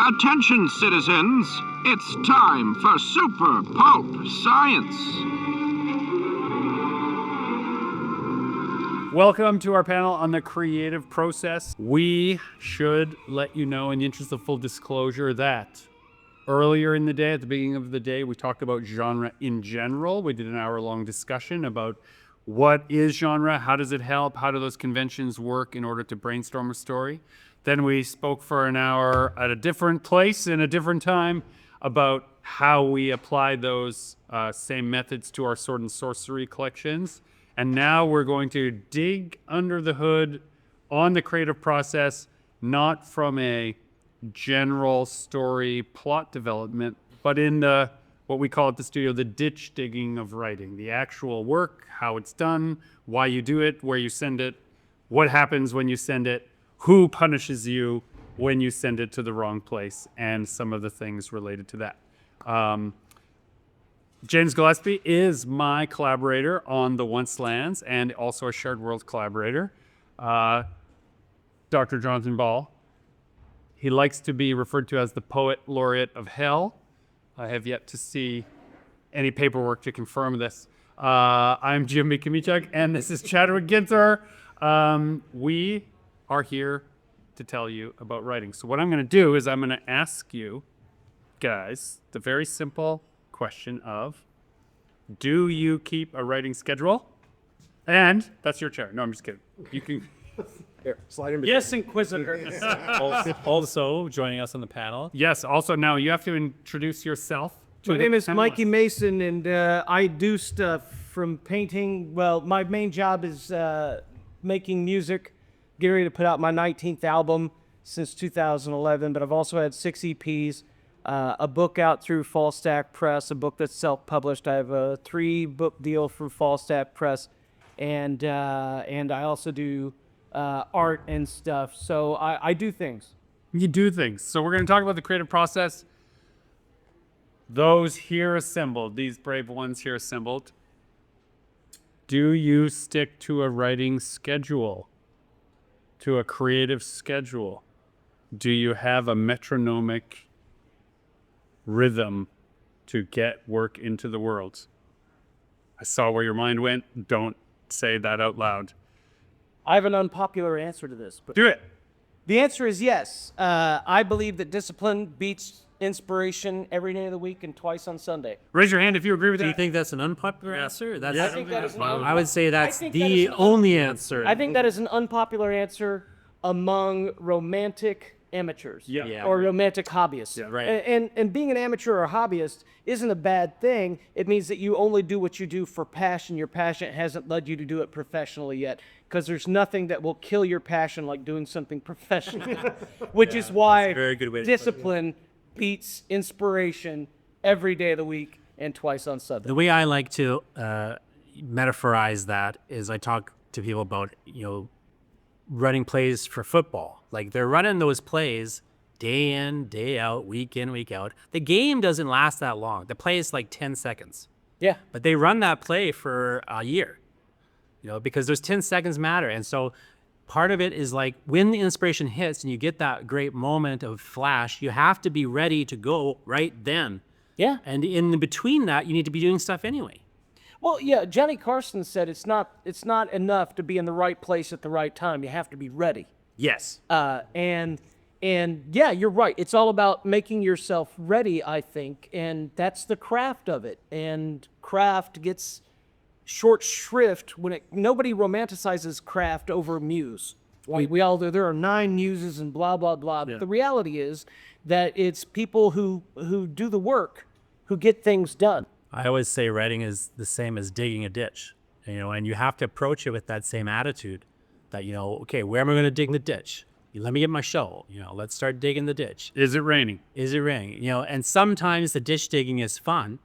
Attention, citizens. It's time for Super Pulp Science. Welcome to our panel on the creative process. We should let you know, in the interest of full disclosure, that earlier in the day, at the beginning of the day, we talked about genre in general. We did an hour-long discussion about what is genre, how does it help, how do those conventions work in order to brainstorm a story. Then we spoke for an hour at a different place in a different time about how we apply those same methods to our sword and sorcery collections. And now we're going to dig under the hood on the creative process, not from a general story plot development, but in the, what we call at the studio, the ditch digging of writing, the actual work, how it's done, why you do it, where you send it, what happens when you send it, who punishes you when you send it to the wrong place, and some of the things related to that. James Gillespie is my collaborator on the Once Lands and also a Shared World collaborator. Dr. Jonathan Ball. He likes to be referred to as the poet laureate of hell. I have yet to see any paperwork to confirm this. I'm Jimmy Kamichuk, and this is Chadwick Ginter. We are here to tell you about writing. So what I'm going to do is I'm going to ask you guys the very simple question of, do you keep a writing schedule? And that's your chair. No, I'm just kidding. You can... Here, slide in between. Yes, Inquisitor. Also joining us on the panel. Yes, also now you have to introduce yourself. My name is Mikey Mason, and I do stuff from painting. Well, my main job is making music. Getting ready to put out my 19th album since 2011, but I've also had 6 EPs, a book out through Falstaff Press, a book that's self-published. I have a 3-book deal from Falstaff Press, and I also do art and stuff. So I do things. You do things. So we're going to talk about the creative process. Those here assembled, these brave ones here assembled, do you stick to a writing schedule? To a creative schedule? Do you have a metronomic rhythm to get work into the world? I saw where your mind went. Don't say that out loud. I have an unpopular answer to this. But Do it. the answer is yes. I believe that discipline beats inspiration every day of the week and twice on Sunday. Raise your hand if you agree with Do you that. think that's an unpopular answer? That's, I think that is I would say that's think that the is an only answer. I think that is an unpopular answer among romantic amateurs Yeah. or romantic hobbyists. Yeah, right. And being an amateur or a hobbyist isn't a bad thing. It means that you only do what you do for passion. Your passion hasn't led you to do it professionally yet, because there's nothing that will kill your passion like doing something professional, which is why a very good way to put it. discipline beats inspiration every day of the week and twice on Sunday. The way I like to metaphorize that is I talk to people about, running plays for football. Like, they're running those plays day in, day out, week in, week out. The game doesn't last that long. The play is like 10 seconds. Yeah. But they run that play for a year, because those 10 seconds matter. And so part of it is like when the inspiration hits and you get that great moment of flash, you have to be ready to go right then. Yeah. And in between that, you need to be doing stuff anyway. Well, yeah, Johnny Carson said it's not enough to be in the right place at the right time. You have to be ready. Yes. And yeah, you're right. It's all about making yourself ready, I think, and that's the craft of it. And craft gets short shrift when nobody romanticizes craft over muse. We all do. There are 9 muses and blah blah blah. Yeah. But the reality is that it's people who do the work who get things done. I always say writing is the same as digging a ditch, and you have to approach it with that same attitude that, okay, where am I going to dig the ditch? Let me get my shovel, let's start digging the ditch. Is it raining? Is it raining? And sometimes the ditch digging is fun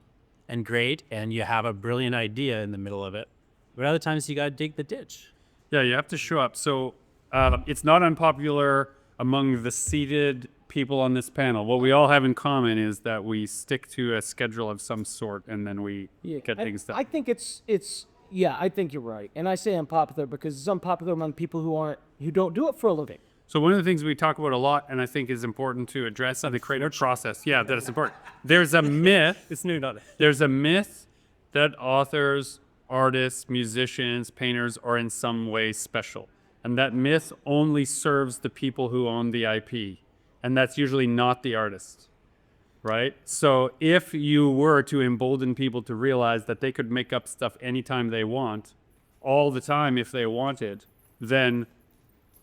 and great, and you have a brilliant idea in the middle of it. But other times you got to dig the ditch. Yeah, you have to show up. So it's not unpopular among the seated people on this panel. What we all have in common is that we stick to a schedule of some sort, and then we get things done. I think it's Yeah, I think you're right. And I say unpopular because it's unpopular among people who don't do it for a living. So one of the things we talk about a lot, and I think is important to address in the creative process, that is important. There's a myth. It's new, not it. There's a myth that authors, artists, musicians, painters are in some way special. And that myth only serves the people who own the IP. And that's usually not the artist, right? So if you were to embolden people to realize that they could make up stuff anytime they want, all the time if they wanted, then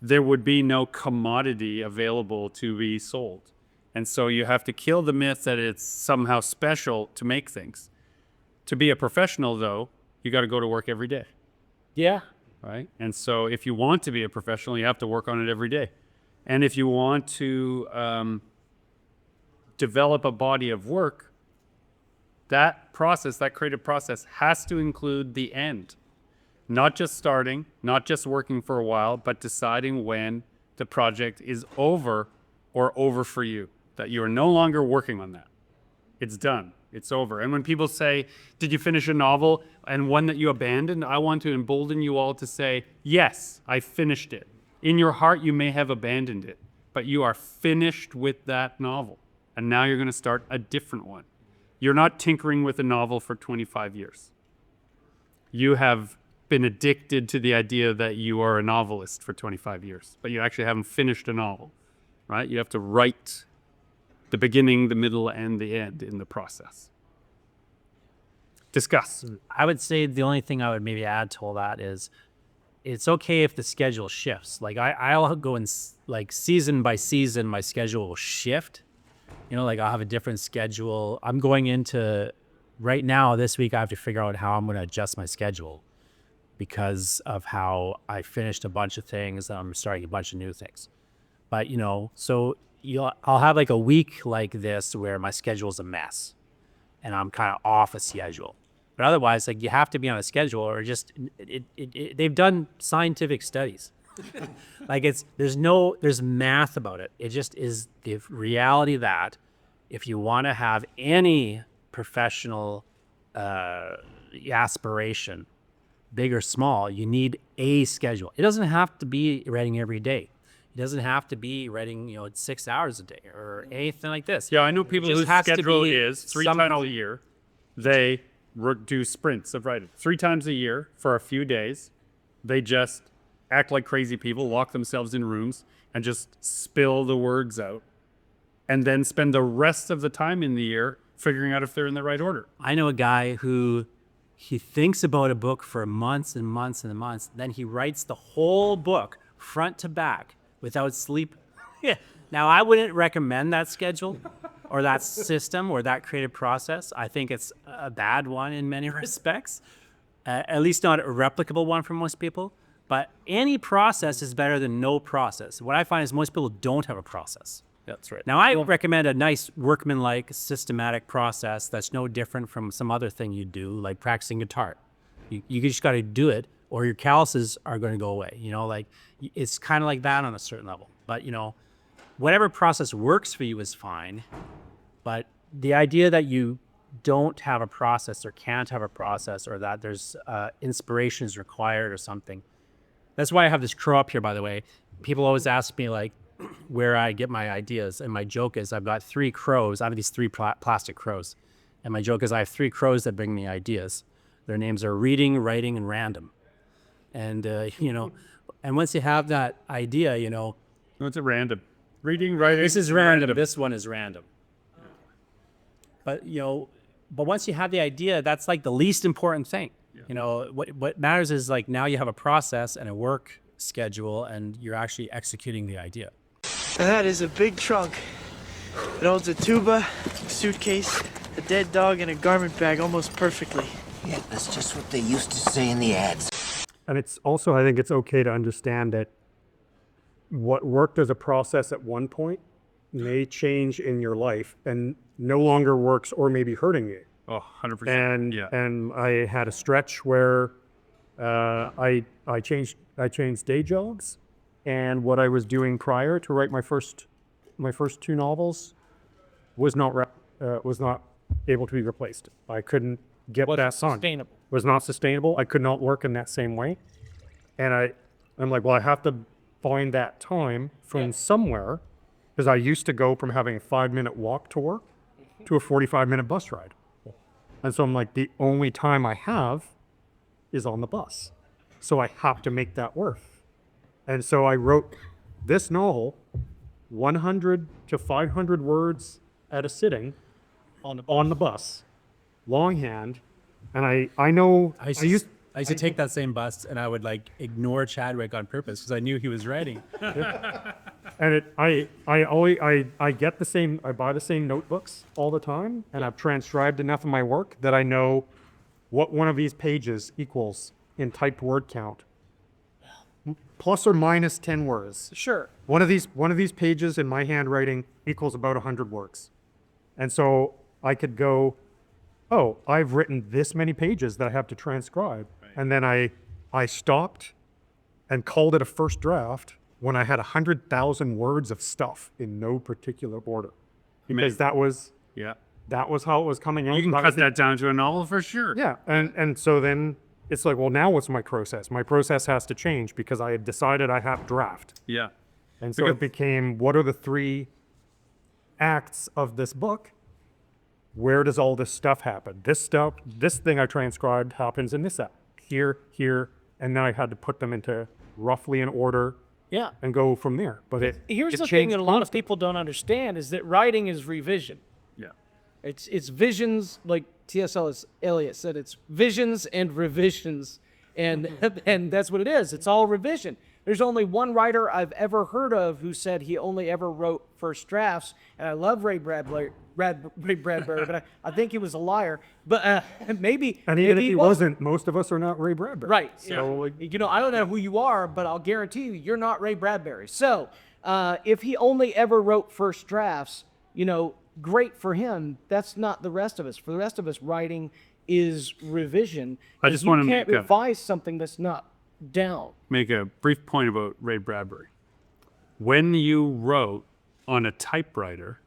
there would be no commodity available to be sold. And so you have to kill the myth that it's somehow special to make things. To be a professional, though, you got to go to work every day, Yeah. right? And so if you want to be a professional, you have to work on it every day. And if you want to develop a body of work, that process, that creative process, has to include the end. Not just starting, not just working for a while, but deciding when the project is over or over for you, that you are no longer working on that. It's done. It's over. And when people say, did you finish a novel and one that you abandoned? I want to embolden you all to say, yes, I finished it. In your heart, you may have abandoned it, but you are finished with that novel. And now you're going to start a different one. You're not tinkering with a novel for 25 years. You have been addicted to the idea that you are a novelist for 25 years, but you actually haven't finished a novel, right? You have to write the beginning, the middle, and the end in the process. Discuss. I would say the only thing I would maybe add to all that is it's okay if the schedule shifts. Like I'll go in like season by season, my schedule will shift. You know, like I'll have a different schedule. I'm going into right now this week. I have to figure out how I'm going to adjust my schedule because of how I finished a bunch of things and I'm starting a bunch of new things. But, you know, so I'll have like a week like this where my schedule's a mess and I'm kind of off a schedule. But otherwise, like you have to be on a schedule or just, they've done scientific studies. Like there's math about it. It just is the reality that if you want to have any professional aspiration, big or small, you need a schedule. It doesn't have to be writing every day. It doesn't have to be writing, 6 hours a day or anything like this. Yeah, I know people whose schedule is three times a year. They do sprints of writing. 3 times a year for a few days. They just act like crazy people, lock themselves in rooms, and just spill the words out. And then spend the rest of the time in the year figuring out if they're in the right order. I know a guy who he thinks about a book for months and months and months. Then he writes the whole book front to back without sleep. Yeah. Now, I wouldn't recommend that schedule or that system or that creative process. I think it's a bad one in many respects, at least not a replicable one for most people. But any process is better than no process. What I find is most people don't have a process. That's right. Now, I recommend a nice workmanlike, systematic process that's no different from some other thing you do, like practicing guitar. You just got to do it, or your calluses are going to go away. Like it's kind of like that on a certain level. But, whatever process works for you is fine. But the idea that you don't have a process or can't have a process or that there's inspiration is required or something. That's why I have this crow up here, by the way. People always ask me, like, where I get my ideas. And my joke is I've got 3 crows. I have these 3 plastic crows. And my joke is I have 3 crows that bring me ideas. Their names are reading, writing, and random. And, and once you have that idea, What's it random? Reading, writing. This is random. This one is random. But, but once you have the idea, that's like the least important thing. Yeah. What matters is like now you have a process and a work schedule and you're actually executing the idea. That is a big trunk. It holds a tuba, a suitcase, a dead dog, and a garment bag almost perfectly. Yeah, that's just what they used to say in the ads. And it's also, I think it's okay to understand that what worked as a process at one point may change in your life and no longer works or may be hurting you. Oh, 100%. And yeah. And I had a stretch where I changed day jobs, and what I was doing prior to write my first 2 novels was not able to be replaced. I couldn't get that done. Sustainable. was not sustainable. I could not work in that same way. And I'm like, well, I have to find that time from somewhere, because I used to go from having a 5-minute walk to work to a 45-minute bus ride. And so I'm like, the only time I have is on the bus. So I have to make that work. And so I wrote this novel, 100 to 500 words at a sitting on the bus, longhand. And I know I used to take that same bus and I would like ignore Chadwick on purpose because I knew he was writing. And I get the same, I buy the same notebooks all the time, and I've transcribed enough of my work that I know what one of these pages equals in typed word count. Plus or minus 10 words. Sure. One of these pages in my handwriting equals about 100 words. And so I could go, oh, I've written this many pages that I have to transcribe. Right. And then I stopped and called it a first draft when I had 100,000 words of stuff in no particular order. Because that was how it was coming out. You can cut that down to a novel for sure. Yeah, and so then it's like, well, now what's my process? My process has to change because I had decided I have draft. Yeah. And so it became, what are the 3 acts of this book? Where does all this stuff happen? This thing I transcribed happens in this act. Here, and then I had to put them into roughly an order. Yeah. And go from there. But Here's it the thing changed that a lot of people don't understand is that writing is revision. Yeah. It's visions, like T.S. Eliot said, it's visions and revisions. And and that's what it is. It's all revision. There's only one writer I've ever heard of who said he only ever wrote first drafts. And I love Ray Bradbury, but I think he was a liar. But maybe. And even if he wasn't, most of us are not Ray Bradbury. Right. So, I don't know who you are, but I'll guarantee you're not Ray Bradbury. So if he only ever wrote first drafts, great for him. That's not the rest of us. For the rest of us, writing is revision. I just want to can't revise something that's not down. make a brief point about Ray Bradbury. When you wrote on a typewriter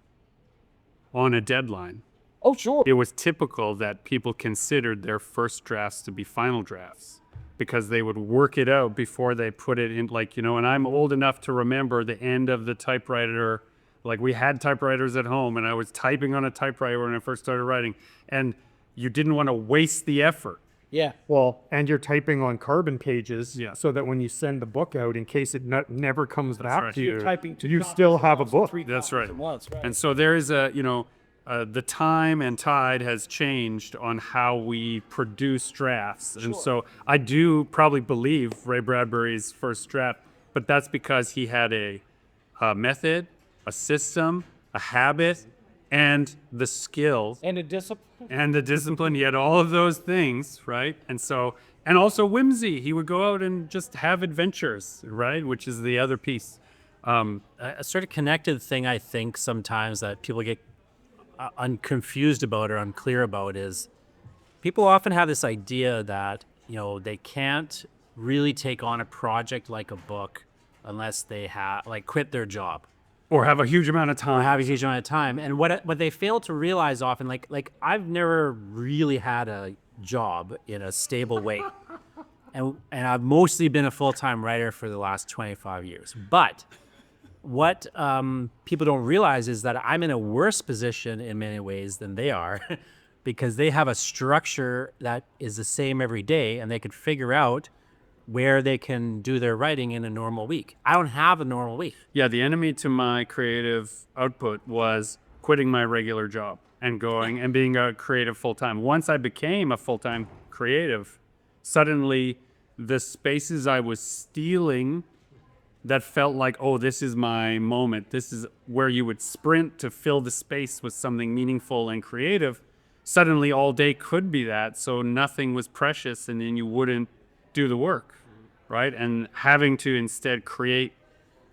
on a deadline, Oh, sure. it was typical that people considered their first drafts to be final drafts because they would work it out before they put it in, and I'm old enough to remember the end of the typewriter. Like, we had typewriters at home and I was typing on a typewriter when I first started writing, and you didn't want to waste the effort. Yeah. well, and you're typing on carbon pages, Yeah. so that when you send the book out, in case it never comes back right. to You're you, typing two you copies still at have a once, book. 3 That's copies right. at once, right. And so there is the time and tide has changed on how we produce drafts. And so I do probably believe Ray Bradbury's first draft, but that's because he had a method, a system, a habit, and the skill And a discipline. and the discipline. He had all of those things, right? And also whimsy. He would go out and just have adventures, right? Which is the other piece. A sort of connected thing I think sometimes that people get confused about or unclear about is people often have this idea that they can't really take on a project like a book unless they quit their job Or have a huge amount of or time. have a huge amount of time. And what they fail to realize often, like I've never really had a job in a stable way, and I've mostly been a full-time writer for the last 25 years. But what people don't realize is that I'm in a worse position in many ways than they are because they have a structure that is the same every day and they could figure out where they can do their writing in a normal week. I don't have a normal week. Yeah, the enemy to my creative output was quitting my regular job and going and being a creative full-time. Once I became a full-time creative, suddenly the spaces I was stealing that felt like, oh, this is my moment, this is where you would sprint to fill the space with something meaningful and creative, suddenly all day could be that, so nothing was precious, and then you wouldn't do the work, right? And having to instead create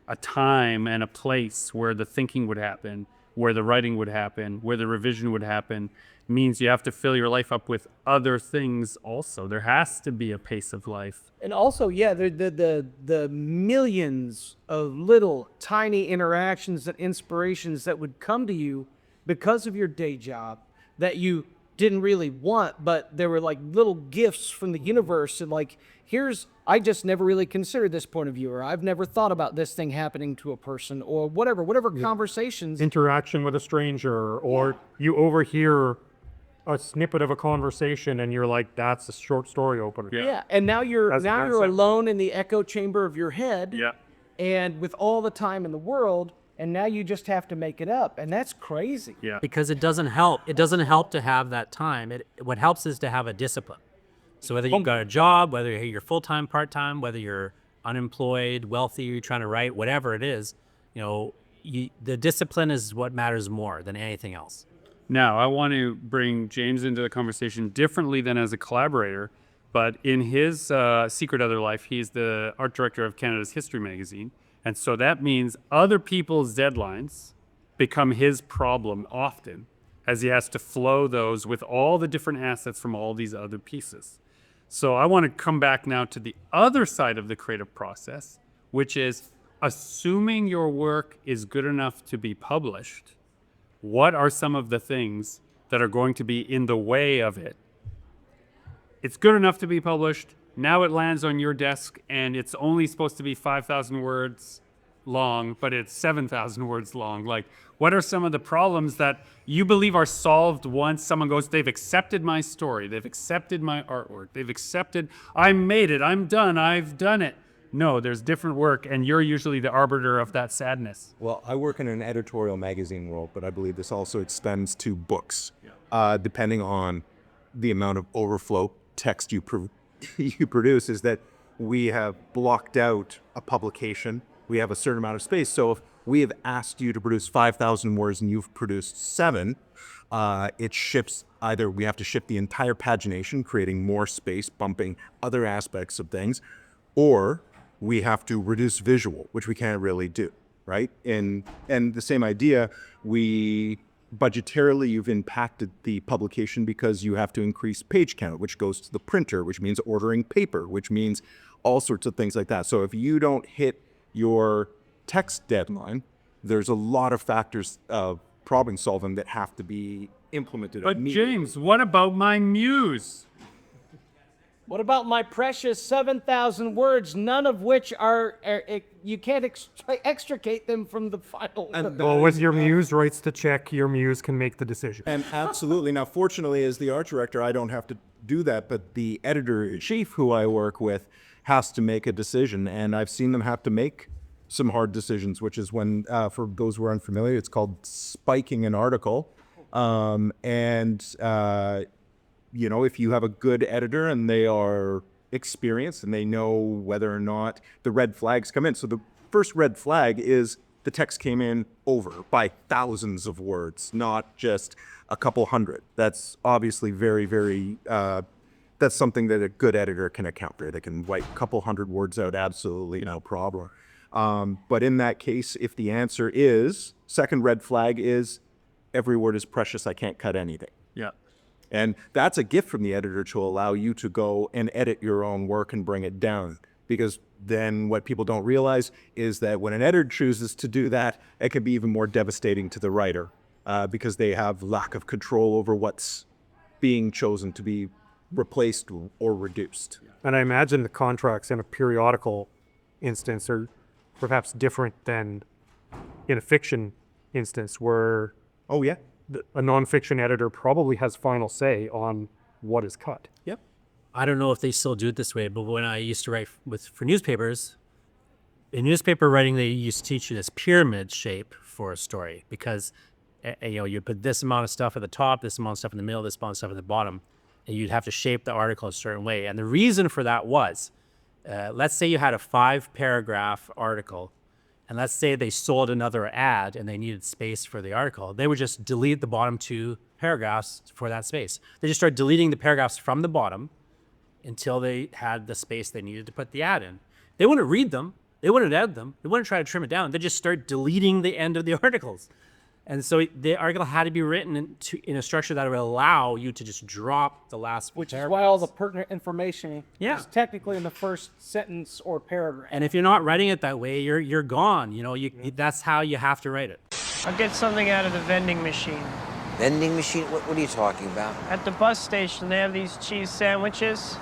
a time and a place where the thinking would happen, where the writing would happen, where the revision would happen, means you have to fill your life up with other things also. There has to be a pace of life. And also, yeah, the millions of little tiny interactions and inspirations that would come to you because of your day job that you didn't really want, but they were like little gifts from the universe. And like, I just never really considered this point of view, or I've never thought about this thing happening to a person, or whatever conversations. Interaction with a stranger, or you overhear a snippet of a conversation and you're like, that's a short story opener. Yeah. And now you're alone in the echo chamber of your head. Yeah. And with all the time in the world, and now you just have to make it up, and that's crazy. Yeah. Because it doesn't help. It doesn't help to have that time. What helps is to have a discipline. So whether you've got a job, whether you're full-time, part-time, whether you're unemployed, wealthy, you're trying to write, whatever it is, the discipline is what matters more than anything else. Now, I want to bring James into the conversation differently than as a collaborator, but in his secret other life, he's the art director of Canada's History magazine. And so that means other people's deadlines become his problem often, as he has to flow those with all the different assets from all these other pieces. So I want to come back now to the other side of the creative process, which is assuming your work is good enough to be published. What are some of the things that are going to be in the way of it? It's good enough to be published. Now it lands on your desk and it's only supposed to be 5,000 words long, but it's 7,000 words long. Like, what are some of the problems that you believe are solved once someone goes, they've accepted my story, they've accepted my artwork, they've accepted, I made it, I'm done, I've done it. No, there's different work, and you're usually the arbiter of that sadness. Well, I work in an editorial magazine world, but I believe this also extends to books, depending on the amount of overflow text you produce, is that we have blocked out a publication. We have a certain amount of space. So if we have asked you to produce 5,000 words and you've produced 7, it ships either we have to ship the entire pagination, creating more space, bumping other aspects of things, or we have to reduce visual, which we can't really do, right? And the same idea, budgetarily, you've impacted the publication because you have to increase page count, which goes to the printer, which means ordering paper, which means all sorts of things like that. So if you don't hit your text deadline, there's a lot of factors of problem solving that have to be implemented. But James, what about my muse? What about my precious 7,000 words, none of which are you can't extricate them from the final. Well, with your muse writes the check, your muse can make the decision. And absolutely. Now, fortunately, as the art director, I don't have to do that, but the editor-in-chief who I work with has to make a decision, and I've seen them have to make some hard decisions, which is when, for those who are unfamiliar, it's called spiking an article. If you have a good editor and they are experienced and they know whether or not the red flags come in. So the first red flag is the text came in over by thousands of words, not just a couple hundred. That's obviously very, very, that's something that a good editor can account for. They can wipe a couple hundred words out, absolutely no problem. But in that case, if the answer is, second red flag is, every word is precious, I can't cut anything. Yeah. And that's a gift from the editor to allow you to go and edit your own work and bring it down. Because then what people don't realize is that when an editor chooses to do that, it can be even more devastating to the writer because they have lack of control over what's being chosen to be replaced or reduced. And I imagine the contracts in a periodical instance are perhaps different than in a fiction instance where Oh, yeah. A nonfiction editor probably has final say on what is cut. Yep. I don't know if they still do it this way, but when I used to write for newspapers, in newspaper writing, they used to teach you this pyramid shape for a story because, you put this amount of stuff at the top, this amount of stuff in the middle, this amount of stuff at the bottom, and you'd have to shape the article a certain way. And the reason for that was, let's say you had a 5-paragraph article, and let's say they sold another ad and they needed space for the article. They would just delete the bottom 2 paragraphs for that space. They just start deleting the paragraphs from the bottom until they had the space they needed to put the ad in. They wouldn't read them. They wouldn't edit them. They wouldn't try to trim it down. They just start deleting the end of the articles. And so the article had to be written in a structure that would allow you to just drop the last Which paragraph. is why all the pertinent information Yeah. is technically in the first sentence or paragraph. And if you're not writing it that way, you're gone. That's how you have to write it. I'll get something out of the vending machine. Vending machine? What are you talking about? At the bus station, they have these cheese sandwiches.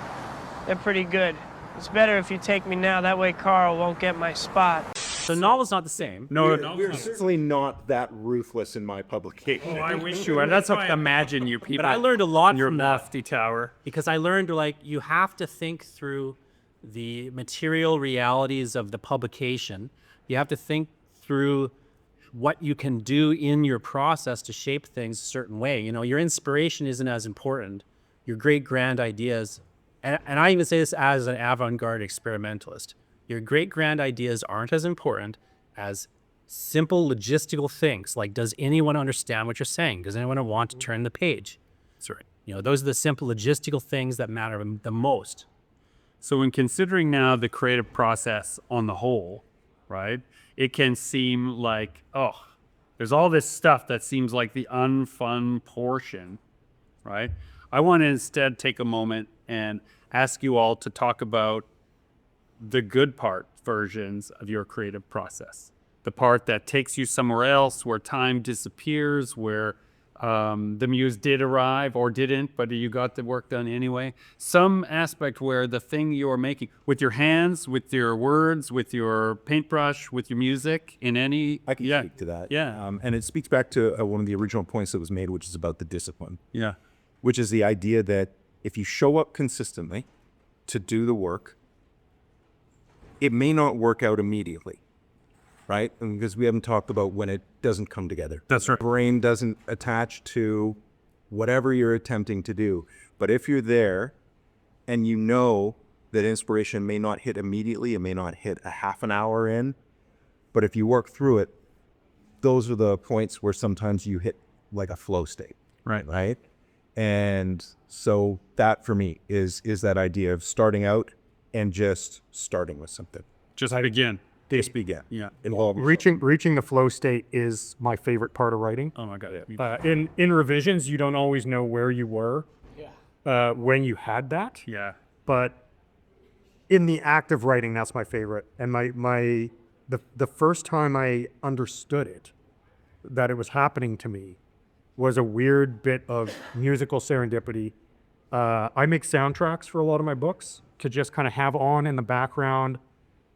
They're pretty good. It's better if you take me now. That way Carl won't get my spot. The novel's not the same. No, We're certainly not that ruthless in my publication. I wish you were. That's what I imagine you people. But I learned a lot in your from that. lofty tower. Because I learned, like, you have to think through the material realities of the publication. You have to think through what you can do in your process to shape things a certain way. You know, your inspiration isn't as important. Your great grand ideas, and I even say this as an avant-garde experimentalist, your great grand ideas aren't as important as simple logistical things like, does anyone understand what you're saying? Does anyone want to turn the page? That's right. You know, those are the simple logistical things that matter the most. So in considering now the creative process on the whole, right, it can seem like, oh, there's all this stuff that seems like the unfun portion, right? I want to instead take a moment and ask you all to talk about the good part versions of your creative process. The part that takes you somewhere else, where time disappears, where the muse did arrive or didn't, but you got the work done anyway. Some aspect where the thing you're making with your hands, with your words, with your paintbrush, with your music, in any... I can speak to that. Yeah. And it speaks back to one of the original points that was made, which is about the discipline. Yeah. Which is the idea that if you show up consistently to do the work, it may not work out immediately, right? And because we haven't talked about when it doesn't come together. That's right. Brain doesn't attach to whatever you're attempting to do. But if you're there and you know that inspiration may not hit immediately, it may not hit a half an hour in, but if you work through it, those are the points where sometimes you hit like a flow state. Right? And so that for me is that idea of starting out and just starting with something. Just begin. Just begin. Yeah. Involve Reaching the flow state is my favorite part of writing. Oh my God. Yeah. In revisions, you don't always know where you were when you had that. Yeah. But in the act of writing, that's my favorite. And the first time I understood it, that it was happening to me, was a weird bit of musical serendipity. I make soundtracks for a lot of my books to just kind of have on in the background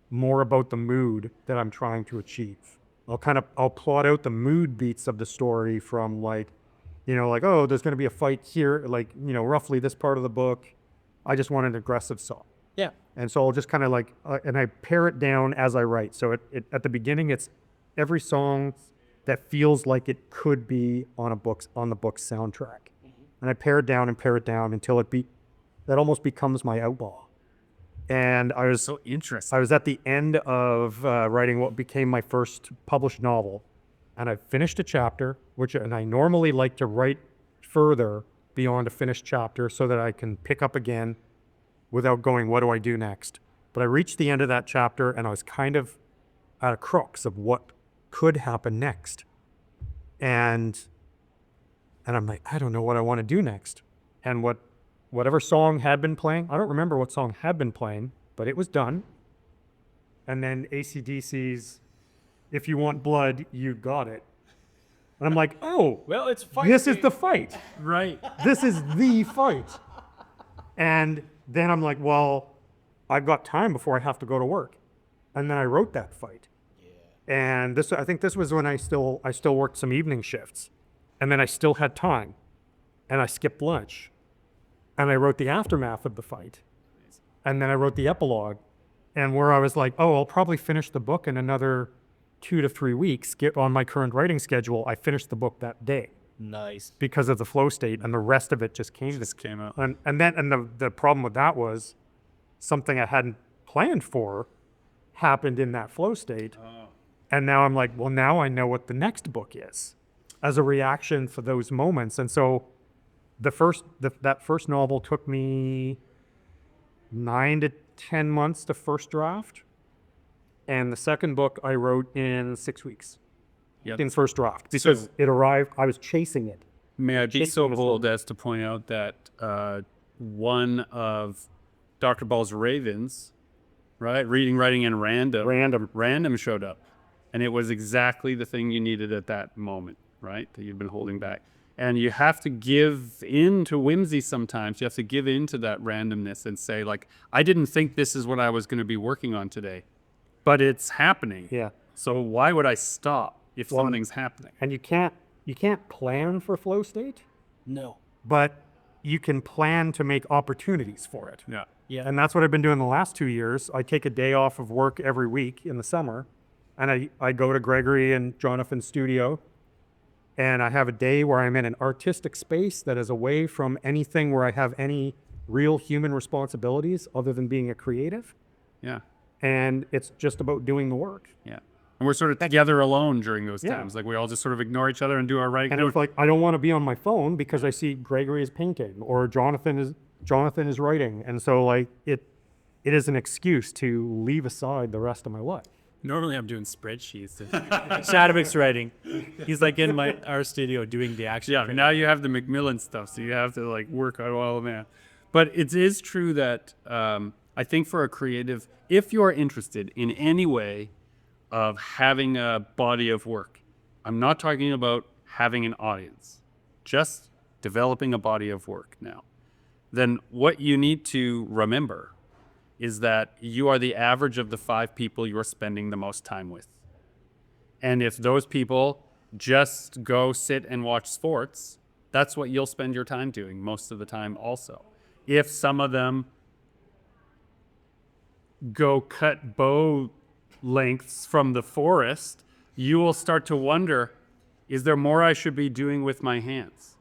more about the mood that I'm trying to achieve. I'll plot out the mood beats of the story from like, oh, there's going to be a fight here, like, roughly this part of the book. I just want an aggressive song. Yeah. And so I'll just kind of like, and I pare it down as I write. So at the beginning, it's every song that feels like it could be on the book's soundtrack. And I pare it down until that almost becomes my outlaw. And I was So interesting. I was at the end of writing what became my first published novel, and I finished a chapter, and I normally like to write further beyond a finished chapter so that I can pick up again without going, what do I do next? But I reached the end of that chapter, and I was kind of at a crux of what could happen next. And I'm like, I don't know what I want to do next. And whatever song had been playing, I don't remember what song had been playing, but it was done. And then AC/DC's If You Want Blood, You Got It. And I'm like, oh, Well, it's fun. this is the fight. Right. This is the fight. And then I'm like, well, I've got time before I have to go to work. And then I wrote that fight. And I think this was when I still worked some evening shifts. And then I still had time. And I skipped lunch. And I wrote the aftermath of the fight. And then I wrote the epilogue. And where I was like, oh, I'll probably finish the book in another 2 to 3 weeks. Get on my current writing schedule. I finished the book that day. Nice. Because of the flow state, and the rest of it just came out. And the problem with that was something I hadn't planned for happened in that flow state. And now I'm like, well, now I know what the next book is as a reaction for those moments. And so that first novel took me 9 to 10 months to first draft. And the second book I wrote in 6 weeks. Yep. In first draft, because it arrived, I was chasing it. May I be so bold as to point out that one of Dr. Ball's ravens, right, reading, writing, and random showed up. And it was exactly the thing you needed at that moment, right, that you'd been holding back. And you have to give in to whimsy sometimes. You have to give in to that randomness and say, like, I didn't think this is what I was going to be working on today, but it's happening. Yeah. So why would I stop if something's happening? And you can't plan for flow state, No. but you can plan to make opportunities for it. Yeah. Yeah. And that's what I've been doing the last 2 years. I take a day off of work every week in the summer, and I go to Gregory and Jonathan's studio, and I have a day where I'm in an artistic space that is away from anything where I have any real human responsibilities other than being a creative. Yeah. And it's just about doing the work. Yeah. And we're sort of together alone during those Yeah. times. Like we all just sort of ignore each other and do our writing. And it's like, I don't want to be on my phone because I see Gregory is painting or Jonathan is writing. And so like it is an excuse to leave aside the rest of my life. Normally I'm doing spreadsheets. Shadowwick's writing. He's like in our studio doing the action. Yeah, now you have the Macmillan stuff, so you have to like work out all of that. But it is true that I think for a creative, if you're interested in any way of having a body of work, I'm not talking about having an audience, just developing a body of work now, then what you need to remember is that you are the average of the 5 people you're spending the most time with. And if those people just go sit and watch sports, that's what you'll spend your time doing most of the time also. If some of them go cut bow lengths from the forest, you will start to wonder, is there more I should be doing with my hands?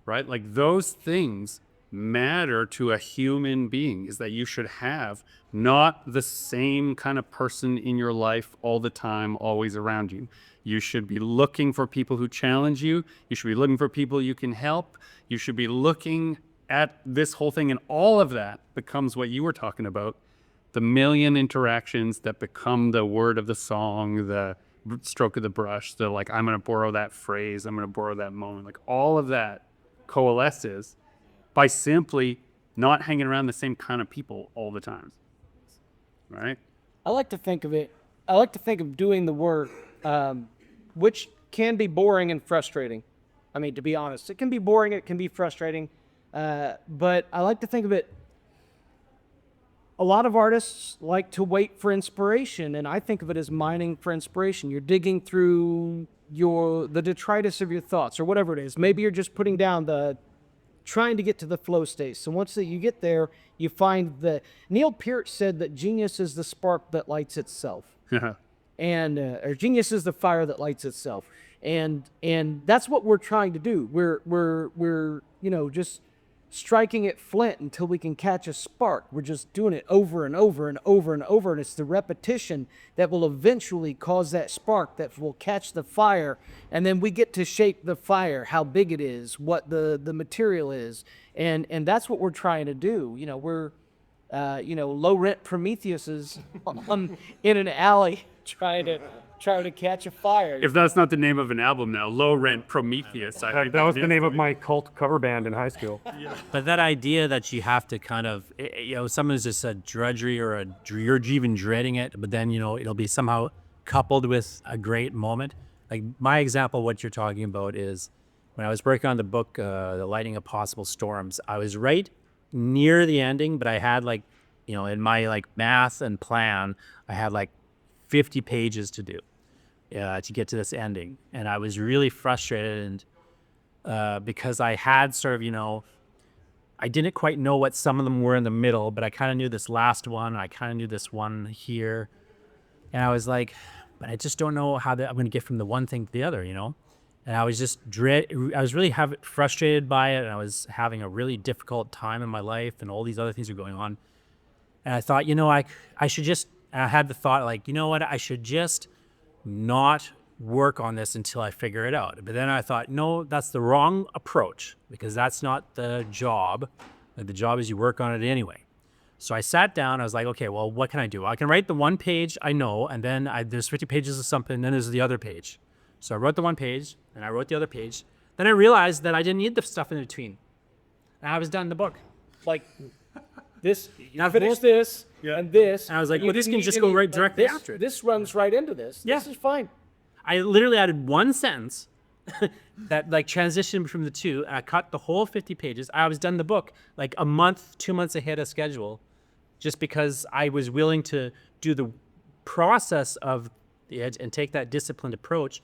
Right? Like those things matter to a human being, is that you should have not the same kind of person in your life all the time, always around you. You should be looking for people who challenge you. You should be looking for people you can help. You should be looking at this whole thing, and all of that becomes what you were talking about, the million interactions that become the word of the song, the stroke of the brush, the like, I'm going to borrow that phrase, I'm going to borrow that moment. Like all of that coalesces by simply not hanging around the same kind of people all the time, right? I like to think of doing the work, which can be boring and frustrating. I mean, to be honest, it can be boring, it can be frustrating, but I like to think of it. A lot of artists like to wait for inspiration, and I think of it as mining for inspiration. You're digging through the detritus of your thoughts, or whatever it is. Maybe you're just putting down trying to get to the flow state. So once you get there, you find Neil Peart said that genius is the spark that lights itself. And or genius is the fire that lights itself. And that's what we're trying to do. We're just striking at flint until we can catch a spark. We're just doing it over and over and over and over, and it's the repetition that will eventually cause that spark that will catch the fire, and then we get to shape the fire, how big it is, what the material is, and that's what we're trying to do. We're low rent Prometheuses in an alley trying to catch a fire. If that's not the name of an album now, Low Rent Prometheus. That was the name of my cult cover band in high school. But that idea that you have to kind of, someone's just a drudgery or you're even dreading it, but then, it'll be somehow coupled with a great moment. Like my example, what you're talking about is when I was working on the book, The Lighting of Possible Storms, I was right near the ending, but I had in my math and plan, I had 50 pages to do to get to this ending. And I was really frustrated and because I had sort of, I didn't quite know what some of them were in the middle, but I kind of knew this last one. I kind of knew this one here. And I was like, but I just don't know how I'm going to get from the one thing to the other, And I was just I was really frustrated by it. And I was having a really difficult time in my life and all these other things were going on. And I thought, I should just, I had the thought what, I should just not work on this until I figure it out. But then I thought, no, that's the wrong approach because that's not the job. The job is you work on it anyway. So I sat down, I was like, okay, well, what can I do? I can write the one page I know, and then there's 50 pages of something, and then there's the other page. So I wrote the one page, and I wrote the other page. Then I realized that I didn't need the stuff in between. And I was done the book. This, you finish this, and this. And I was like, well, this can just go right directly after it. This runs right into this. Yeah. This is fine. I literally added one sentence, that like transition between the two. I cut the whole 50 pages. I was done the book like a month, 2 months ahead of schedule, just because I was willing to do the process of it and take that disciplined approach.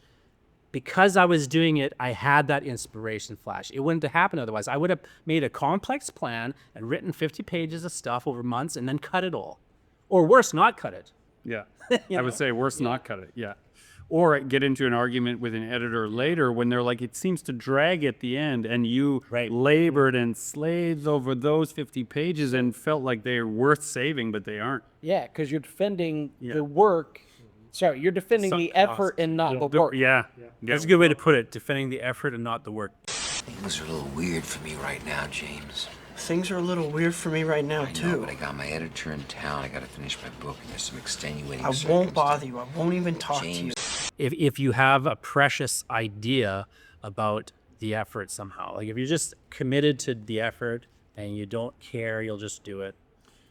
Because I was doing it, I had that inspiration flash. It wouldn't have happened otherwise. I would have made a complex plan and written 50 pages of stuff over months and then cut it all. Or worse, not cut it. Yeah. I would say worse not cut it. Yeah. Or get into an argument with an editor later when they're like, it seems to drag at the end, and you labored and slaved over those 50 pages and felt like they're worth saving, but they aren't. Yeah, because you're defending the work. Sorry, you're defending the effort and not the work. Yeah. That's a good way to put it, defending the effort and not the work. Things are a little weird for me right now, James. Things are a little weird for me right now, I know, too. but I got my editor in town. I gotta finish my book, and there's some extenuating I won't bother you. I won't even talk to you. If you have a precious idea about the effort somehow, like if you're just committed to the effort and you don't care, you'll just do it.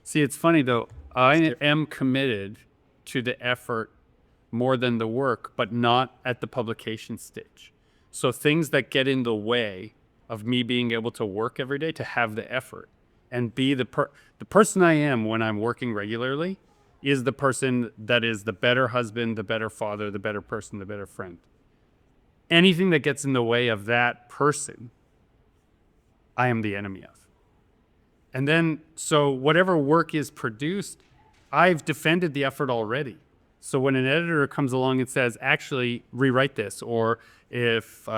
See, it's funny though. I am committed to the effort more than the work, but not at the publication stage. So things that get in the way of me being able to work every day, to have the effort and be the person I am when I'm working regularly is the person that is the better husband, the better father, the better person, the better friend. Anything that gets in the way of that person, I am the enemy of. And then, so whatever work is produced, I've defended the effort already. So when an editor comes along and says, actually rewrite this, or if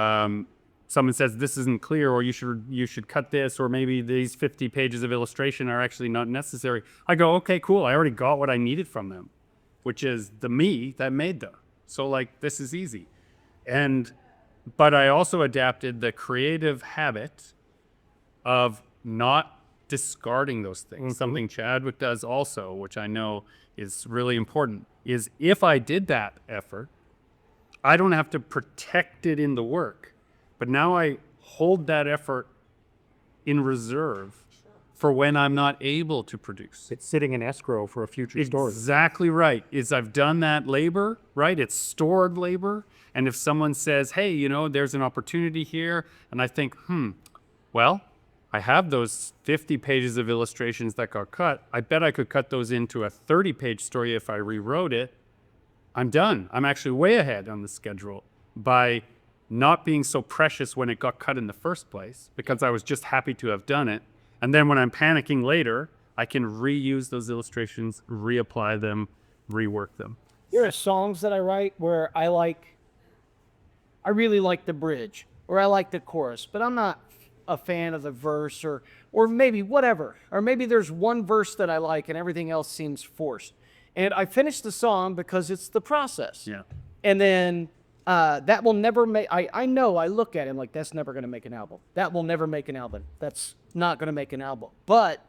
someone says this isn't clear, or you should cut this, or maybe these 50 pages of illustration are actually not necessary, I go, okay, cool. I already got what I needed from them, which is the me that made them. So like, this is easy. But I also adapted the creative habit of not discarding those things. Something Chadwick does also, which I know is really important, is if I did that effort, I don't have to protect it in the work, but now I hold that effort in reserve for when I'm not able to produce. It's sitting in escrow for a future story. Exactly right. Is I've done that labor, right? It's stored labor. And if someone says, hey, you know, there's an opportunity here, and I think, well, I have those 50 pages of illustrations that got cut. I bet I could cut those into a 30-page story if I rewrote it. I'm done. I'm actually way ahead on the schedule by not being so precious when it got cut in the first place, because I was just happy to have done it. And then when I'm panicking later, I can reuse those illustrations, reapply them, rework them. There are songs that I write where I really like the bridge, or I like the chorus, but I'm not a fan of the verse, or maybe whatever. Or maybe there's one verse that I like and everything else seems forced. And I finish the song because it's the process. Yeah. And then that will never make, I know, I look at it like, that's never going to make an album. That will never make an album. That's not going to make an album. But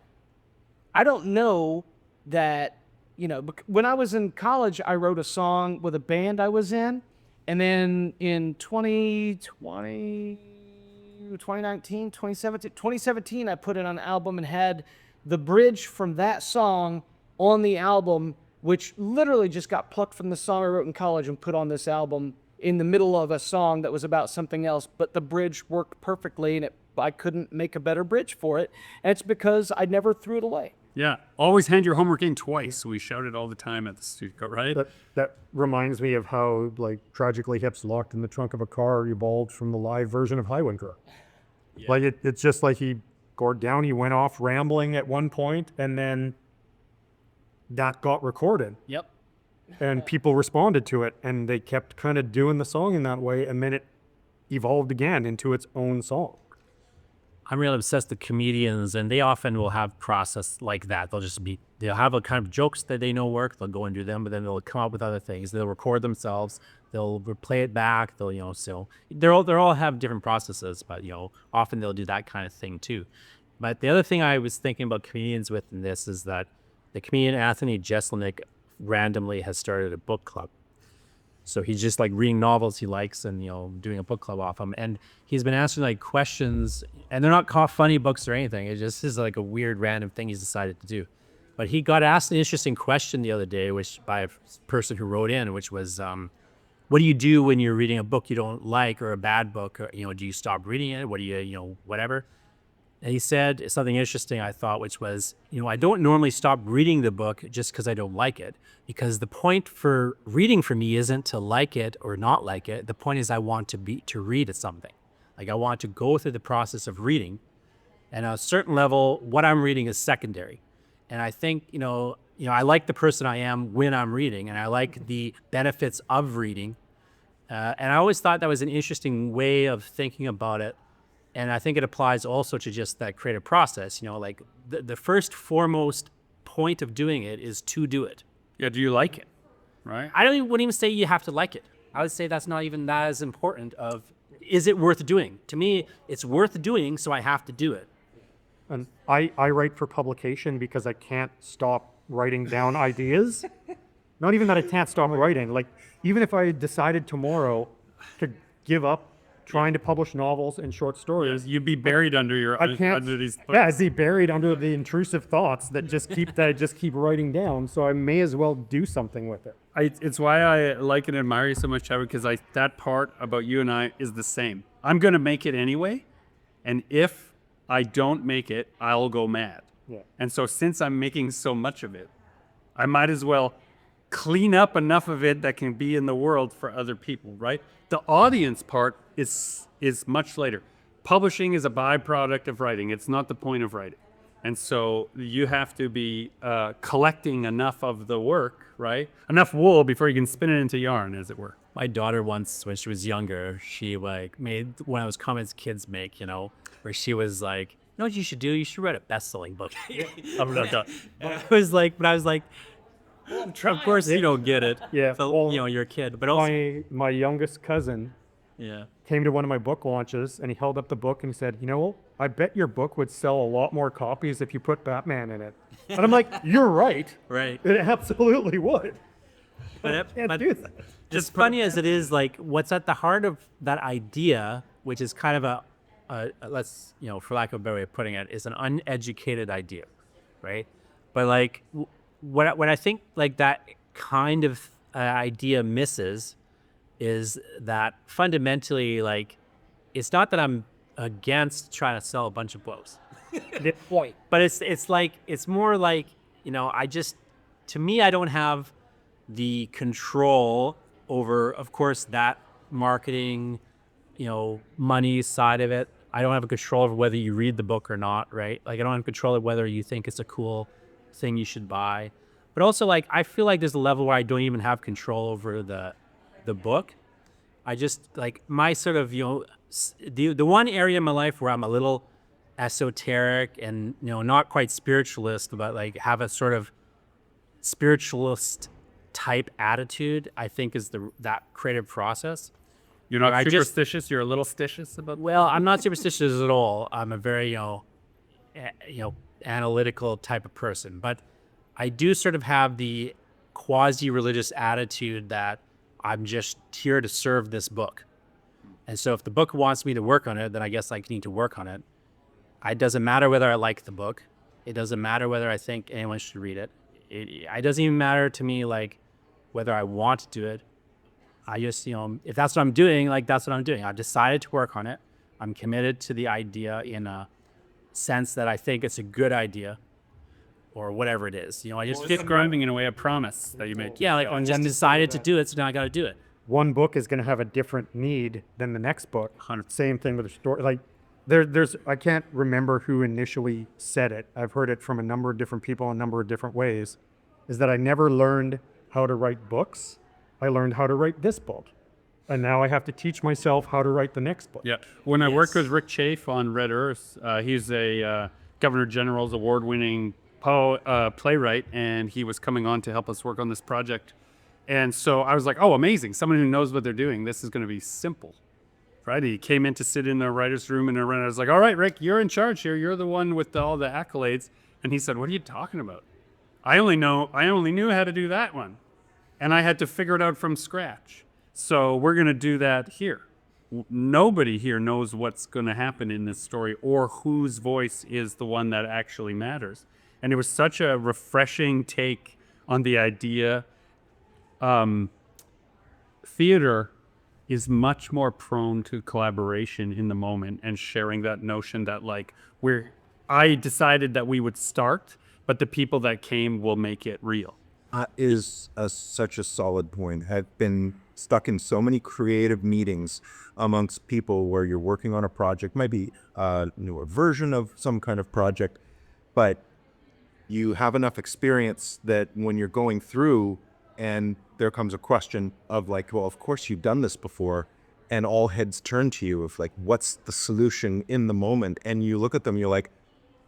I don't know that, you know, when I was in college, I wrote a song with a band I was in. And then in 2017, I put it on an album and had the bridge from that song on the album, which literally just got plucked from the song I wrote in college and put on this album in the middle of a song that was about something else, but the bridge worked perfectly, and I couldn't make a better bridge for it, and it's because I never threw it away. Yeah, always hand your homework in twice. We shout it all the time at the studio, right? That reminds me of how, like, Tragically Hip's Locked in the Trunk of a Car evolved from the live version of Highwind. Yeah. Like, it's just like he gored down, he went off rambling at one point, and then that got recorded. Yep. And people responded to it, and they kept kind of doing the song in that way, and then it evolved again into its own song. I'm really obsessed with comedians, and they often will have process like that. They'll have a kind of jokes that they know work. They'll go and do them, but then they'll come up with other things. They'll record themselves. They'll play it back. They'll, you know, so they're all have different processes, but, you know, often they'll do that kind of thing too. But the other thing I was thinking about comedians with in this is that the comedian Anthony Jeselnik randomly has started a book club. So he's just like reading novels he likes and, you know, doing a book club off them. And he's been answering like questions, and they're not funny books or anything. It just is like a weird random thing he's decided to do. But he got asked an interesting question the other day, which by a person who wrote in, which was, what do you do when you're reading a book you don't like or a bad book? Or, do you stop reading it? What do you, whatever? And he said something interesting, I thought, which was, I don't normally stop reading the book just because I don't like it, because the point for reading for me isn't to like it or not like it. The point is I want to read something. Like I want to go through the process of reading, and at a certain level, what I'm reading is secondary. And I think, I like the person I am when I'm reading, and I like the benefits of reading. And I always thought that was an interesting way of thinking about it. And I think it applies also to just that creative process. Like the first foremost point of doing it is to do it. Yeah, do you like it? Right? Wouldn't even say you have to like it. I would say that's not even that as important of, is it worth doing? To me, it's worth doing, so I have to do it. And I write for publication because I can't stop writing down ideas. Not even that I can't stop writing. Like, even if I decided tomorrow to give up trying to publish novels and short stories, You'd be buried under these books. yeah, I'd be buried under the intrusive thoughts that I just keep writing down. So I may as well do something with it. It's why I like and admire you so much, Chadwick, because that part about you and I is the same. I'm going to make it anyway, and if I don't make it, I'll go mad. Yeah. And so since I'm making so much of it, I might as well clean up enough of it that can be in the world for other people, right? The audience part is much later. Publishing is a byproduct of writing. It's not the point of writing. And so you have to be collecting enough of the work, right? Enough wool before you can spin it into yarn, as it were. My daughter once, when she was younger, she made one of those comments kids make, where she was like, "You know what you should do? You should write a best-selling book." I was like, of course you don't get it. Yeah, So, well, you're a kid, but also, my youngest cousin yeah. came to one of my book launches and he held up the book and he said, I bet your book would sell a lot more copies if you put Batman in it. And I'm like, you're right. Right. It absolutely would. But Can't do that. as funny as it is, like what's at the heart of that idea, which is kind of let's, for lack of a better way of putting it, is an uneducated idea, right? But like what I think like that kind of idea misses is that fundamentally, like, it's not that I'm against trying to sell a bunch of books, but it's more like, to me, I don't have the control over, of course, that marketing, money side of it. I don't have a control over whether you read the book or not, right? Like, I don't have control of whether you think it's a cool thing you should buy. But also, like, I feel like there's a level where I don't even have control over the book. I just, like, my sort of, the one area in my life where I'm a little esoteric and, not quite spiritualist, but like have a sort of spiritualist type attitude, I think is that creative process. You're not superstitious. You're a little stitious about. Well, I'm not superstitious at all. I'm a very, analytical type of person, but I do sort of have the quasi-religious attitude that I'm just here to serve this book. And so if the book wants me to work on it, then I guess I need to work on it. It doesn't matter whether I like the book. It doesn't matter whether I think anyone should read it. It doesn't even matter to me, like, whether I want to do it. I just, if that's what I'm doing, like, that's what I'm doing. I've decided to work on it. I'm committed to the idea in a sense that I think it's a good idea or whatever it is. I just Describing in a way a promise that you made. yeah, like, I'm decided to do it, so now I got to do it. One book is going to have a different need than the next book. Same thing with a story. Like, there's I can't remember who initially said it. I've heard it from a number of different people in a number of different ways. Is that I never learned how to write books. I learned how to write this book. And now I have to teach myself how to write the next book. Yeah. When I worked with Rick Chafe on Red Earth, he's a Governor General's award-winning playwright, and he was coming on to help us work on this project. And so I was like, oh, amazing. Someone who knows what they're doing. This is going to be simple. Right? He came in to sit in the writer's room, and I was like, all right, Rick, you're in charge here. You're the one with all the accolades. And he said, what are you talking about? I only knew how to do that one. And I had to figure it out from scratch. So we're going to do that here. Nobody here knows what's going to happen in this story or whose voice is the one that actually matters. And it was such a refreshing take on the idea theater is much more prone to collaboration in the moment and sharing that notion that like I decided that we would start, but the people that came will make it real. Is such a solid point. I've been stuck in so many creative meetings amongst people where you're working on a project, maybe a newer version of some kind of project, but you have enough experience that when you're going through and there comes a question of like, well, of course you've done this before, and all heads turn to you of like, what's the solution in the moment? And you look at them, you're like,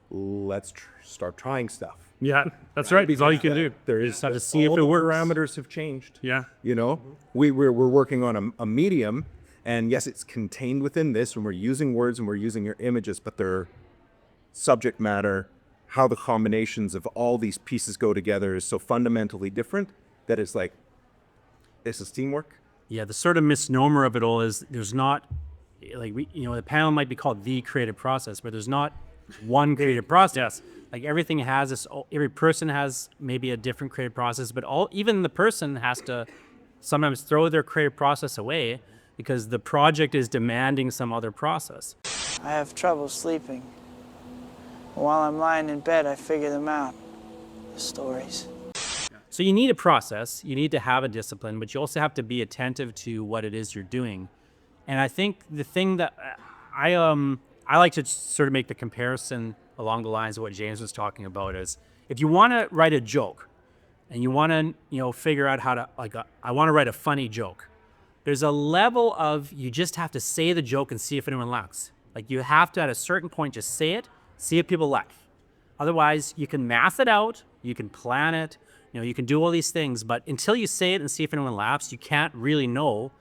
let's start trying stuff. Yeah, that's right. It's all you can do. There is to see if all it the works. parameters have changed. Yeah. You know, we're working on a medium, and yes, it's contained within this, and we're using words and we're using your images, but their subject matter, how the combinations of all these pieces go together is so fundamentally different that it's like, this is teamwork. Yeah, the sort of misnomer of it all is there's not, like, the panel might be called the creative process, but there's not one creative process. Like everything has this, every person has maybe a different creative process, but even the person has to sometimes throw their creative process away because the project is demanding some other process. I have trouble sleeping. While I'm lying in bed, I figure them out. The stories. So you need a process, you need to have a discipline, but you also have to be attentive to what it is you're doing. And I think the thing that I like to sort of make the comparison along the lines of what James was talking about is if you want to write a joke and you want to, figure out how to, I want to write a funny joke. There's a level of, you just have to say the joke and see if anyone laughs. Like you have to, at a certain point, just say it, see if people laugh. Otherwise, you can math it out, you can plan it, you can do all these things, but until you say it and see if anyone laughs, you can't really know,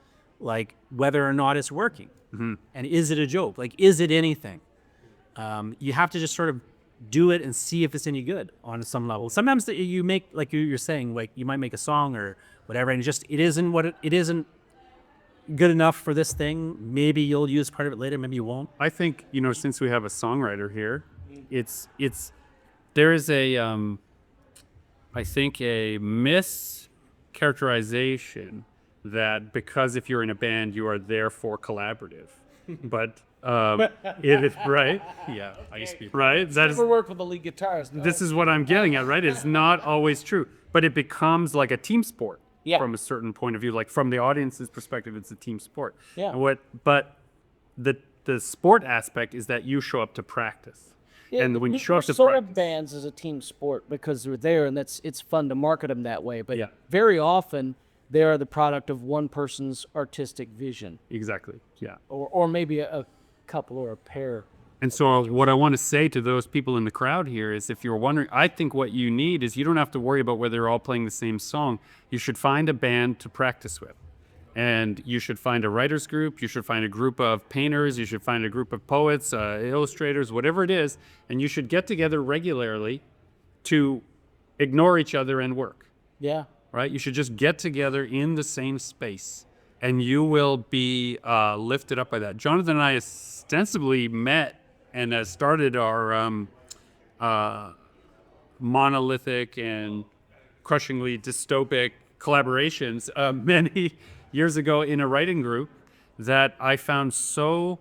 like, whether or not it's working. Mm-hmm. And is it a joke? Like, is it anything? You have to just sort of do it and see if it's any good on some level. Sometimes you make, like you're saying, like you might make a song or whatever, and it isn't good enough for this thing. Maybe you'll use part of it later, maybe you won't. I think, since we have a songwriter here, there is I think a mischaracterization that because if you're in a band, you are therefore collaborative. But it is right. Yeah, I used to be right. That is, Never worked with a lead guitarist. No. this is what I'm getting at, right? It's not always true, but it becomes like a team sport from a certain point of view. Like from the audience's perspective, it's a team sport. Yeah. But the sport aspect is that you show up to practice. Yeah, and when you show up to sort practice, of bands as a team sport because they're there and it's fun to market them that way. But Yeah. very often they are the product of one person's artistic vision, exactly, yeah. or maybe a couple or a pair. And so what I want to say to those people in the crowd here is if you're wondering, I think what you need is you don't have to worry about whether they're all playing the same song. You should find a band to practice with. And you should find a writers group, you should find a group of painters, you should find a group of poets, illustrators, whatever it is, and you should get together regularly to ignore each other and work. Yeah. Right? You should just get together in the same space and you will be lifted up by that. Jonathan and I ostensibly met and started our monolithic and crushingly dystopic collaborations many years ago in a writing group that I found so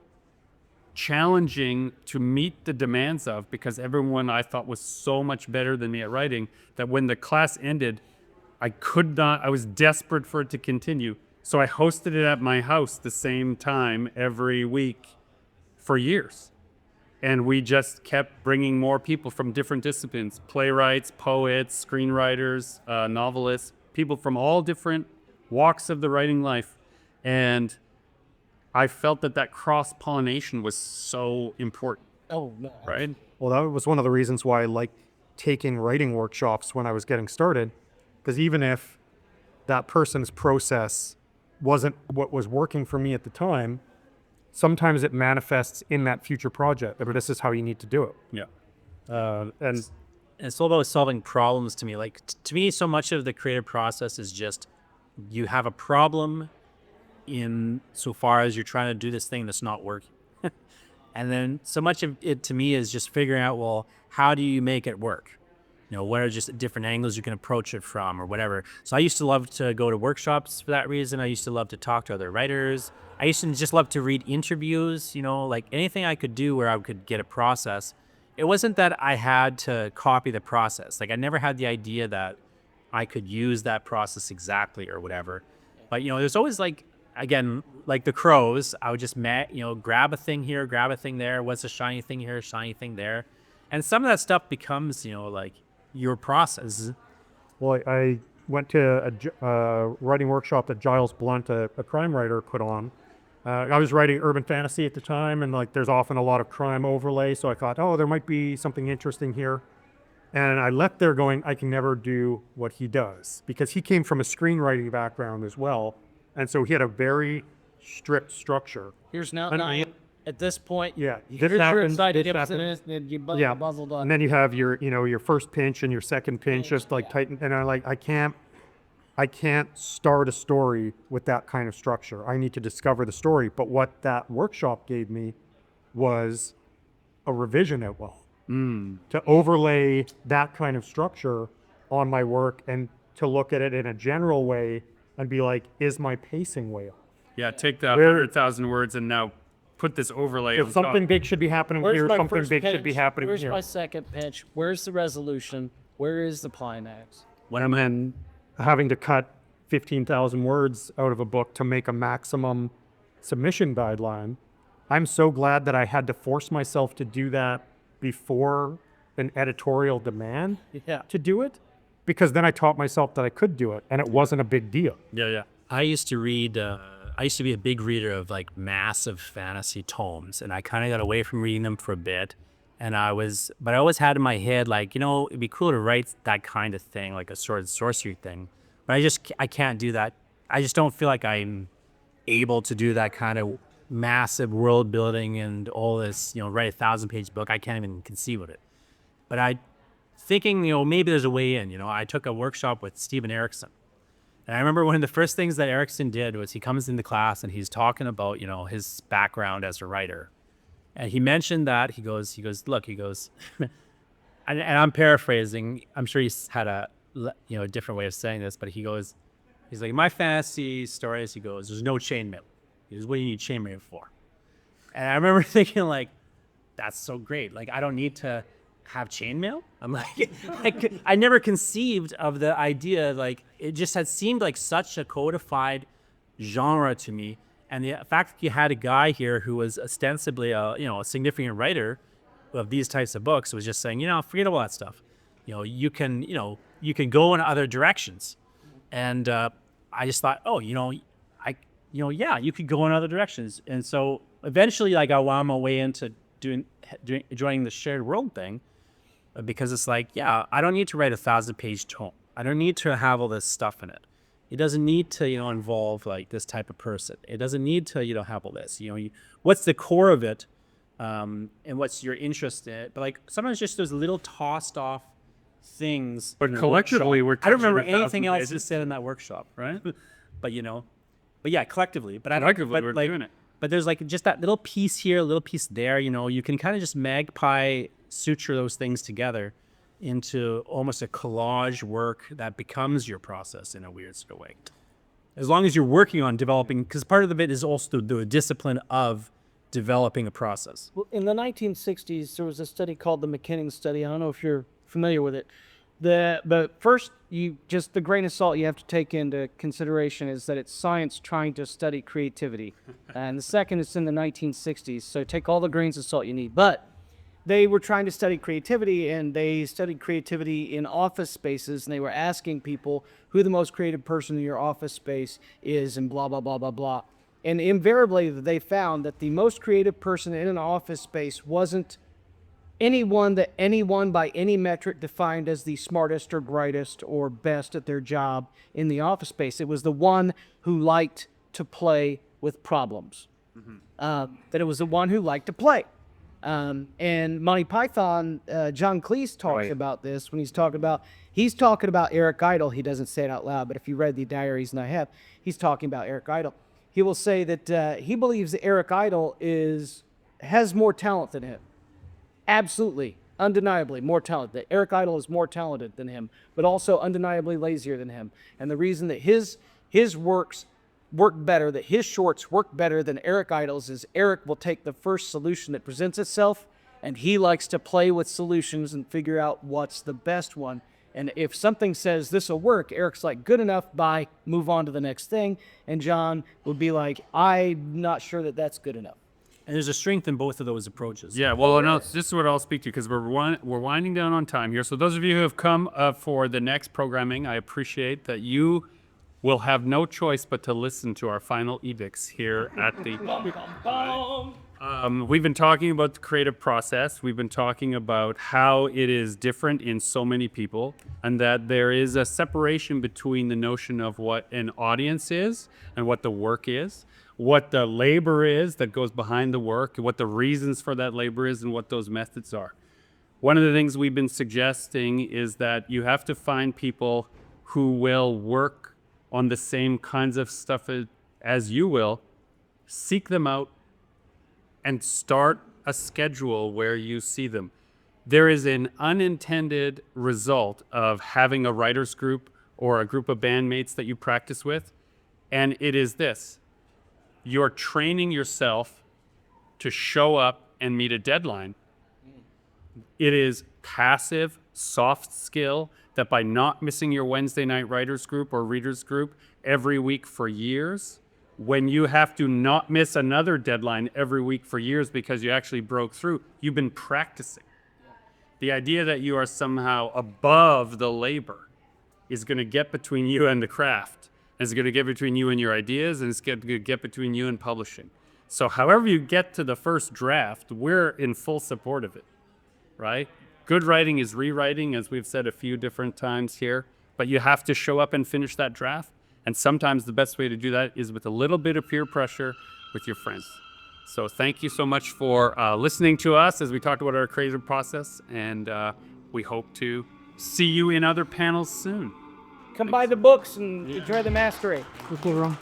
challenging to meet the demands of because everyone I thought was so much better than me at writing that when the class ended, I was desperate for it to continue. So I hosted it at my house the same time every week for years. And we just kept bringing more people from different disciplines, playwrights, poets, screenwriters, novelists, people from all different walks of the writing life. And I felt that cross-pollination was so important. Oh, no. Right? Well, that was one of the reasons why I liked taking writing workshops when I was getting started, because even if that person's process wasn't what was working for me at the time, sometimes it manifests in that future project. But this is how you need to do it. Yeah. And it's all about solving problems to me. Like to me, so much of the creative process is just you have a problem in so far as you're trying to do this thing that's not working. And then so much of it to me is just figuring out, well, how do you make it work? what are just different angles you can approach it from or whatever. So I used to love to go to workshops for that reason. I used to love to talk to other writers. I used to just love to read interviews, like anything I could do where I could get a process. It wasn't that I had to copy the process. Like I never had the idea that I could use that process exactly or whatever. But, there's always again, like the crows, I would just, grab a thing here, grab a thing there. What's a shiny thing here, shiny thing there. And some of that stuff becomes, your process. Well, I went to a writing workshop that Giles Blunt, a crime writer, put on. I was writing urban fantasy at the time, and there's often a lot of crime overlay. So I thought, there might be something interesting here. And I left there going, I can never do what he does, because he came from a screenwriting background as well. And so he had a very strict structure. Here's now. And At this point, Yeah, here's this your happens, inside this tips happens. and you Yeah, buzzled on. and then you have your first pinch and your second pinch, just tighten. And I can't start a story with that kind of structure. I need to discover the story. But what that workshop gave me was a revision outline to overlay that kind of structure on my work and to look at it in a general way and be like, is my pacing way off? Yeah, take that Where- 100,000 words and now put this overlay on If something top. big should be happening Where's here, my something first big should be pinch? happening Where's here. my second pinch? Where's the resolution? Where is the climax? When I'm having to cut 15,000 words out of a book to make a maximum submission guideline, I'm so glad that I had to force myself to do that before an editorial demand Yeah. to do it, because then I taught myself that I could do it and it wasn't a big deal. Yeah. I used to read, I used to be a big reader of massive fantasy tomes, and I kind of got away from reading them for a bit. But I always had in my head, it'd be cool to write that kind of thing, like a sword and sorcery thing. But I can't do that. I just don't feel like I'm able to do that kind of massive world building and all this, write a 1,000-page book. I can't even conceive of it. But thinking, maybe there's a way in, I took a workshop with Stephen Erickson. And I remember one of the first things that Erickson did was he comes into class and he's talking about, his background as a writer. And he mentioned that, look, and I'm paraphrasing, I'm sure he's had a different way of saying this, but he's like, my fantasy stories, there's no chainmail. He goes, what do you need chainmail for? And I remember thinking, that's so great. I don't need to have chainmail. I'm like, I never conceived of the idea. It just had seemed like such a codified genre to me. And the fact that you had a guy here who was ostensibly a significant writer of these types of books was just saying, forget all that stuff. You can go in other directions. And I just thought, you could go in other directions. And so eventually, I wound my way into joining the shared world thing, because it's I don't need to write a 1,000-page tome. I don't need to have all this stuff in it. It doesn't need to, involve this type of person. It doesn't need to, have all this. What's the core of it, and what's your interest in it? But sometimes just those little tossed off things. But collectively, I don't remember anything else you said in that workshop, right? But yeah, collectively. But Collectively, we're doing it. But there's just that little piece here, a little piece there. You can kind of just magpie suture those things together into almost a collage work that becomes your process in a weird sort of way. As long as you're working on developing, because part of it is also the discipline of developing a process. Well, in the 1960s, there was a study called the McKinnon study. I don't know if you're familiar with it. But first, the grain of salt you have to take into consideration is that it's science trying to study creativity. And the second, it's in the 1960s. So take all the grains of salt you need. But they were trying to study creativity, and they studied creativity in office spaces, and they were asking people who the most creative person in your office space is, and blah, blah, blah, blah, blah. And invariably, they found that the most creative person in an office space wasn't anyone that anyone by any metric defined as the smartest or brightest or best at their job in the office space. It was the one who liked to play with problems. That it was the one who liked to play. And Monty Python, John Cleese talks about this when he's talking about Eric Idle. He doesn't say it out loud, but if you read the diaries, and I have, he's talking about Eric Idle. He will say that he believes that Eric Idle has more talent than him. Absolutely. undeniably more talented, that Eric Idle is more talented than him, but also undeniably lazier than him. And the reason that his works work better, that his shorts work better than Eric Idle's, is Eric will take the first solution that presents itself, and he likes to play with solutions and figure out what's the best one. And if something says this will work, Eric's like, good enough, bye, move on to the next thing. And John would be like, I'm not sure that that's good enough. And there's a strength in both of those approaches. Yeah, well, no, this is what I'll speak to because we're winding down on time here. So those of you who have come for the next programming, I appreciate that you will have no choice but to listen to our final edicts here at the... We've been talking about the creative process. We've been talking about how it is different in so many people, and that there is a separation between the notion of what an audience is and what the work is, what the labor is that goes behind the work, what the reasons for that labor is, and what those methods are. One of the things we've been suggesting is that you have to find people who will work on the same kinds of stuff as you will, seek them out, and start a schedule where you see them. There is an unintended result of having a writer's group or a group of bandmates that you practice with, and it is this. You're training yourself to show up and meet a deadline. It is passive, soft skill that by not missing your Wednesday night writer's group or reader's group every week for years, when you have to not miss another deadline every week for years because you actually broke through, you've been practicing. The idea that you are somehow above the labor is going to get between you and the craft. It's going to get between you and your ideas, and it's going to get between you and publishing. So however you get to the first draft, we're in full support of it, right? Good writing is rewriting, as we've said a few different times here, but you have to show up and finish that draft. And sometimes the best way to do that is with a little bit of peer pressure with your friends. So thank you so much for listening to us as we talked about our creative process, and we hope to see you in other panels soon. Come buy the books and enjoy the masquerade. Cool, wrong.